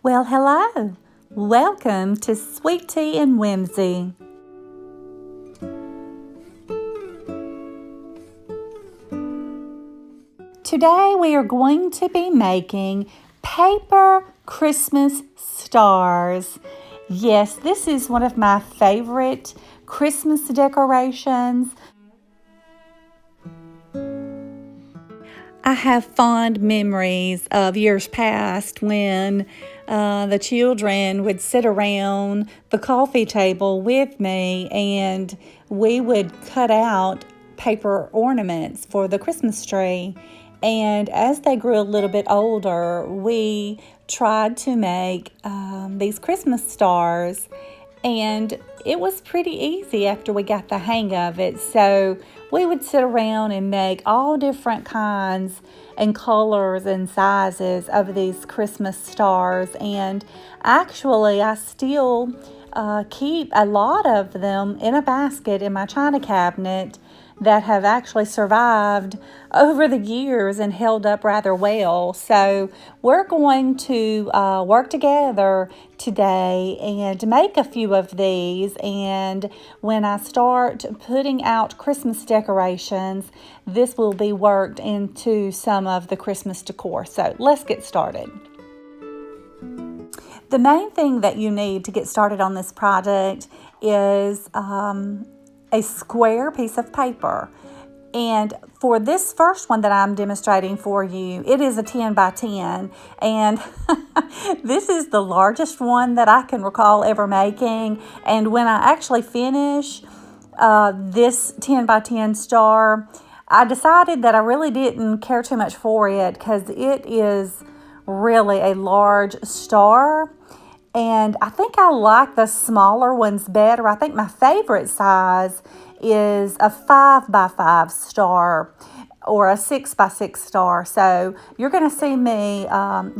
Well, hello. Welcome to Sweet Tea and Whimsy. Today we are going to be making paper Christmas stars. Yes, this is one of my favorite Christmas decorations. I have fond memories of years past when the children would sit around the coffee table with me and we would cut out paper ornaments for the Christmas tree. And as they grew a little bit older, we tried to make these Christmas stars. And it was pretty easy after we got the hang of it. So we would sit around and make all different kinds and colors and sizes of these Christmas stars. And actually, I still keep a lot of them in a basket in my china cabinet that have actually survived over the years and held up rather well. So we're going to work together today and make a few of these. And when I start putting out Christmas decorations, this will be worked into some of the Christmas decor. So let's get started. The main thing that you need to get started on this project is a square piece of paper. And for this first one that I'm demonstrating for you, it is a 10 by 10. And this is the largest one that I can recall ever making. And when I actually finish this 10 by 10 star, I decided that I really didn't care too much for it because it is really a large star. And I think I like the smaller ones better. I think my favorite size is a 5 by 5 star or a 6 by 6 star. So you're going to see me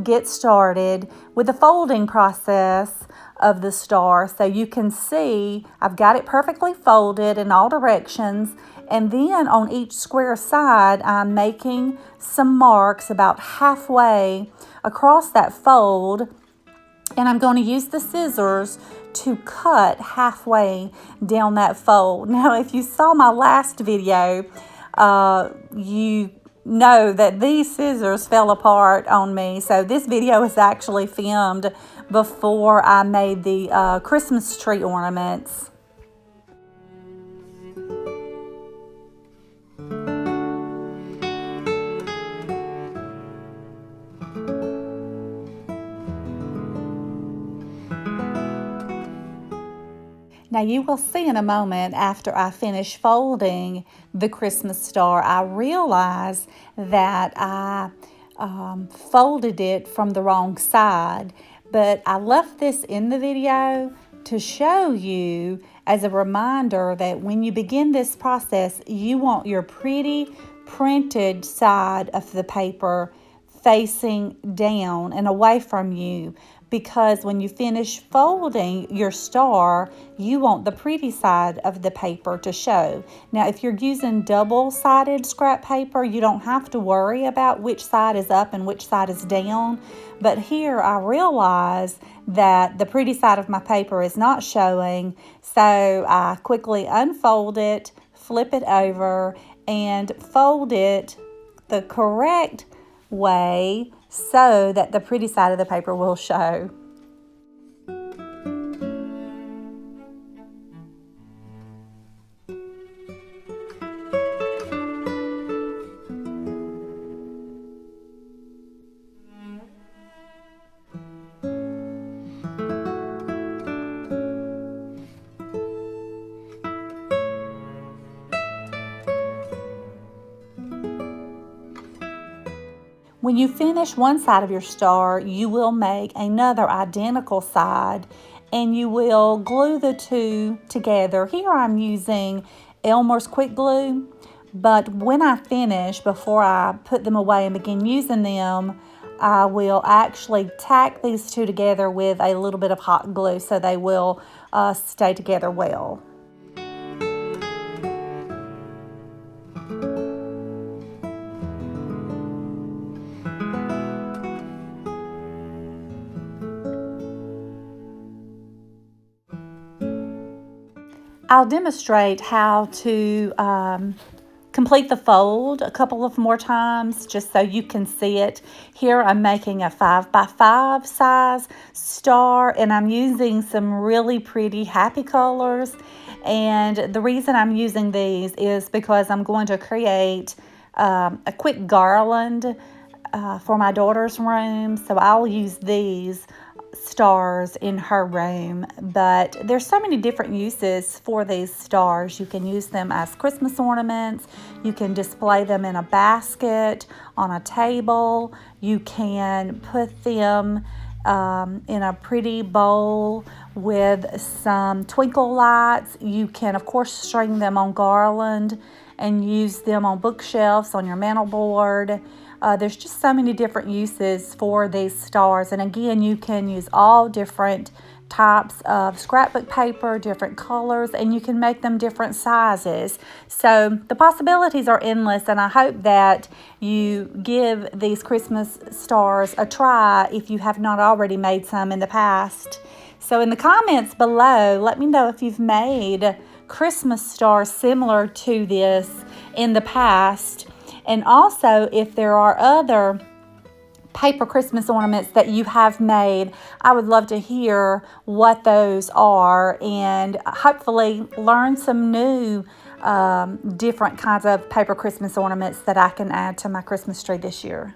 get started with the folding process of the star. So you can see I've got it perfectly folded in all directions. And then on each square side, I'm making some marks about halfway across that fold. And I'm going to use the scissors to cut halfway down that fold. Now, if you saw my last video, you know that these scissors fell apart on me. So this video is actually filmed before I made the Christmas tree ornaments. Now you will see in a moment after I finish folding the Christmas star, I realize that I folded it from the wrong side. But I left this in the video to show you as a reminder that when you begin this process, you want your pretty printed side of the paper facing down and away from you, because when you finish folding your star, you want the pretty side of the paper to show. Now, if you're using double-sided scrap paper, you don't have to worry about which side is up and which side is down. But here I realize that the pretty side of my paper is not showing, so I quickly unfold it, flip it over, and fold it the correct way so that the pretty side of the paper will show. When you finish one side of your star, you will make another identical side and you will glue the two together. Here I'm using Elmer's quick glue, but when I finish, before I put them away and begin using them, I will actually tack these two together with a little bit of hot glue so they will stay together well. I'll demonstrate how to complete the fold a couple of more times just so you can see it. Here I'm making a 5x5 size star, and I'm using some really pretty happy colors. And the reason I'm using these is because I'm going to create a quick garland for my daughter's room. So I'll use these stars in her room, but there's so many different uses for these stars. You can use them as Christmas ornaments. You can display them in a basket, on a table. You can put them in a pretty bowl with some twinkle lights. You can, of course, string them on garland and use them on bookshelves, on your mantel board. There's just so many different uses for these stars. And again, you can use all different types of scrapbook paper, different colors, and you can make them different sizes. So the possibilities are endless, and I hope that you give these Christmas stars a try if you have not already made some in the past. So in the comments below, let me know if you've made Christmas stars similar to this in the past. And also, if there are other paper Christmas ornaments that you have made, I would love to hear what those are and hopefully learn some new different kinds of paper Christmas ornaments that I can add to my Christmas tree this year.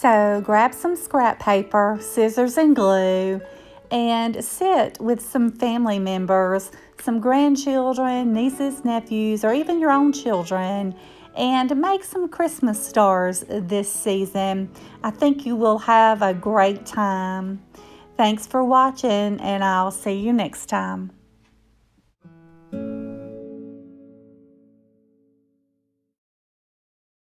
So grab some scrap paper, scissors and glue, and sit with some family members, some grandchildren, nieces, nephews, or even your own children, and make some Christmas stars this season. I think you will have a great time. Thanks for watching, and I'll see you next time.